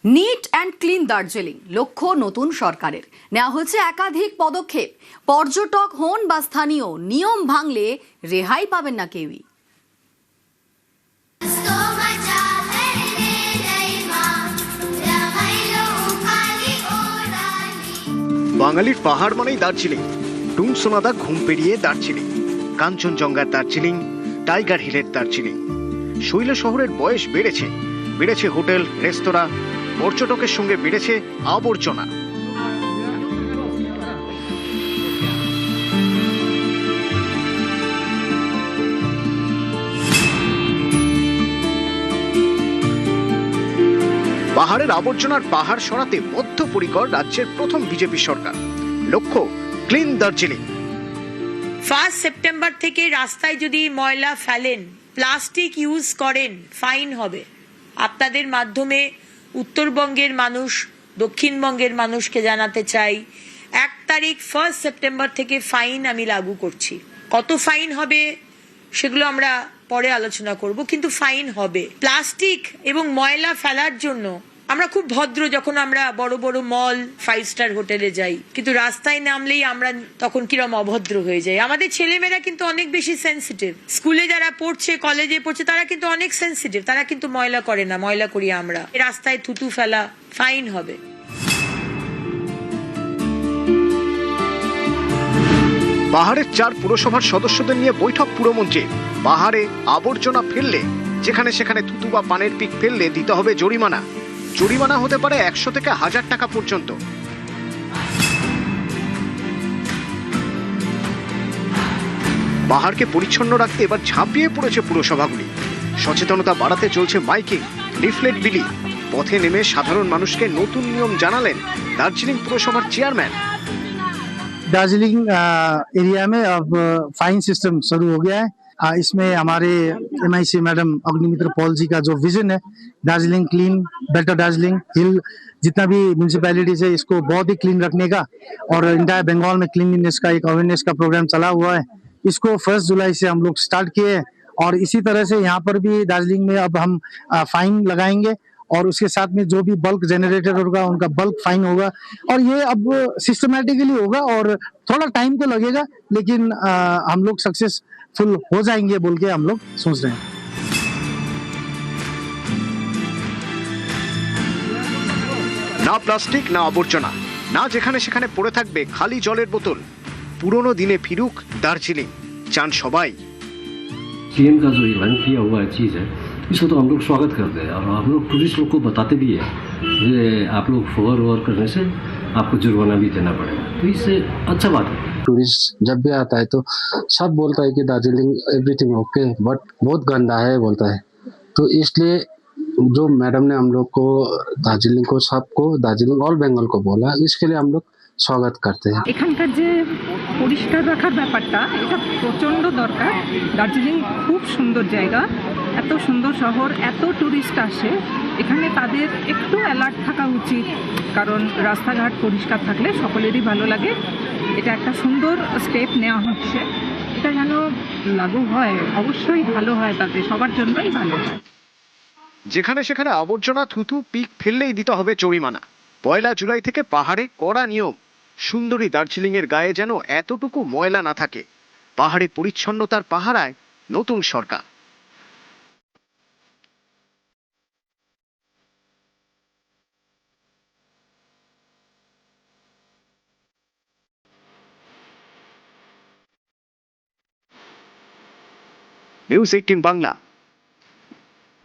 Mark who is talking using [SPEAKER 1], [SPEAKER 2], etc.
[SPEAKER 1] Neat and clean Darjeeling লক্ষ্য নতুন সরকারের। নেওয়া হয়েছে একাধিক পদক্ষেপ। পর্যটক হন বা স্থানীয়, নিয়ম ভাঙলে রেহাই পাবেন না কেউই।
[SPEAKER 2] বাঙালির পাহাড় মানেই দার্জিলিং। টুংসোনাদা ঘুম পেরিয়ে দার্জিলিং, কাঞ্চনজঙ্ঘার দার্জিলিং, টাইগার হিলের দার্জিলিং। শৈল শহরের বয়স বেড়েছে, বেড়েছে হোটেল রেস্তোরাঁ, পর্যটকের সঙ্গে বেড়েছে আবর্জনা। পাহাড়ের আবর্জনার পাহাড় সরাতে বদ্ধপরিকর রাজ্যের প্রথম বিজেপি সরকার। লক্ষ্য ক্লিন দার্জিলিং।
[SPEAKER 3] 1 সেপ্টেম্বর থেকে রাস্তায় যদি ময়লা ফেলেন, প্লাস্টিক ইউজ করেন, ফাইন হবে। আপনাদের মাধ্যমে উত্তরবঙ্গের মানুষ, দক্ষিণবঙ্গের মানুষকে জানাতে চাই, 1 তারিখ 1 সেপ্টেম্বর থেকে ফাইন আমি লাগু করছি। কত ফাইন হবে সেগুলো আমরা পরে আলোচনা করব, কিন্তু ফাইন হবে। প্লাস্টিক এবং ময়লা ফেলার জন্য আমরা খুব ভদ্র যখন আমরা বড় বড় মল, 5 স্টার হোটেলে যাই, কিন্তু রাস্তায় নামলেই আমরা তখন কিরম অভদ্র হয়ে যাই। আমাদের ছেলেমেয়েরা কিন্তু অনেক বেশি সেন্সিটিভ। স্কুলে যারা পড়ছে, কলেজে পড়ছে, তারা কিন্তু অনেক সেন্সিটিভ। তারা কিন্তু ময়লা করে না, ময়লা করি আমরা। রাস্তায় থুতু ফেলা, ফাইন হবে।
[SPEAKER 2] পাহাড়ের 4 পুরসভার সদস্যদের নিয়ে বৈঠক পুরমন্ত্রীর। পাহাড়ে আবর্জনা ফেললে, যেখানে সেখানে থুতু বা পানের পিক ফেললে দিতে হবে জরিমানা। জরিমানা হতে পারে 100 থেকে 1000 টাকা পর্যন্ত। পাহাড়কে পরিচ্ছন্ন রাখতে এবার ঝাঁপিয়ে পড়েছে পুরসভাগুলি। সচেতনতা বাড়াতে চলছে মাইকিং, লিফলেট বিলি। পথে নেমে সাধারণ মানুষকে নতুন নিয়ম জানালেন দার্জিলিং পুরসভার চেয়ারম্যান।
[SPEAKER 4] दार्जिलिंग एरिया में अब फाइन सिस्टम शुरू हो गया है। इसमें हमारे MIC मैडम अग्निमित्र पॉल जी का जो विजन है, दार्जिलिंग क्लीन बेटर दार्जिलिंग हिल, जितना भी म्यूनिसिपैलिटीज है इसको बहुत ही क्लीन रखने का, और इंटायर बंगाल में क्लीनलीनेस का एक अवेयरनेस का प्रोग्राम चला हुआ है। इसको 1 जुलाई से हम लोग स्टार्ट किए हैं, और इसी तरह से यहाँ पर भी दार्जिलिंग में अब हम फाइन लगाएंगे, और उसके साथ में जो भी बल्क जनरेटर होगा उनका बल्क फाइन होगा। और ये अब सिस्टमैटिकली होगा, और थोड़ा टाइम तो लगेगा, लेकिन हम लोग सक्सेसफुल हो जाएंगे बोल के हम लोग सोच रहे हैं।
[SPEAKER 2] না প্লাস্টিক, না আবর্জনা, না যেখানে সেখানে পড়ে থাকবে খালি জলের বোতল। পুরনো দিনে ফিরুক দার্জিলিং, চান সবাই।
[SPEAKER 5] सीएम का जो ऐलान किया हुआ है चीज़ है, इसको तो हम लोग स्वागत करते हैं, और हम लोग टूरिस्ट लोग को बताते भी है कि आप लोग ओवर करने से आपको जुर्माना भी देना पड़ेगा, तो इससे अच्छा बात है।
[SPEAKER 6] टूरिस्ट जब भी आता है तो सब बोलता है कि दार्जिलिंग एवरीथिंग ओके, बट बहुत गंदा है बोलता है। तो इसलिए जो मैडम ने हम लोग को दार्जिलिंग को, सबको दार्जिलिंग ऑल बंगाल को बोला, इसके लिए हम लोग स्वागत करते हैं।
[SPEAKER 7] এখানকার যে পরিষ্কার রাখার ব্যাপারটা, এটা প্রচণ্ড দরকার। দার্জিলিং খুব সুন্দর জায়গা, এত সুন্দর শহর, এত টুরিস্ট আসে, এখানে তাদের একটু অ্যালার্ট থাকা উচিত, কারণ রাস্তাঘাট পরিষ্কার থাকলে সকলেরই ভালো লাগে। এটা একটা সুন্দর স্টেপ নেওয়া হচ্ছে, এটা যেন লাগু হয়, অবশ্যই ভালো হয়, তাতে সবার জন্যই ভালো হয়।
[SPEAKER 2] যেখানে সেখানে আবর্জনা, থুতু, পিক ফেললেই দিতে হবে জরিমানা। 1 জুলাই থেকে পাহাড়ে কড়া নিয়ম। সুন্দরী দার্জিলিং এর গায়ে যেন এতটুকু ময়লা না থাকে। পাহাড়ে পরিচ্ছন্নতার পাহারায় নতুন সরকার। নিউজ 18 বাংলা।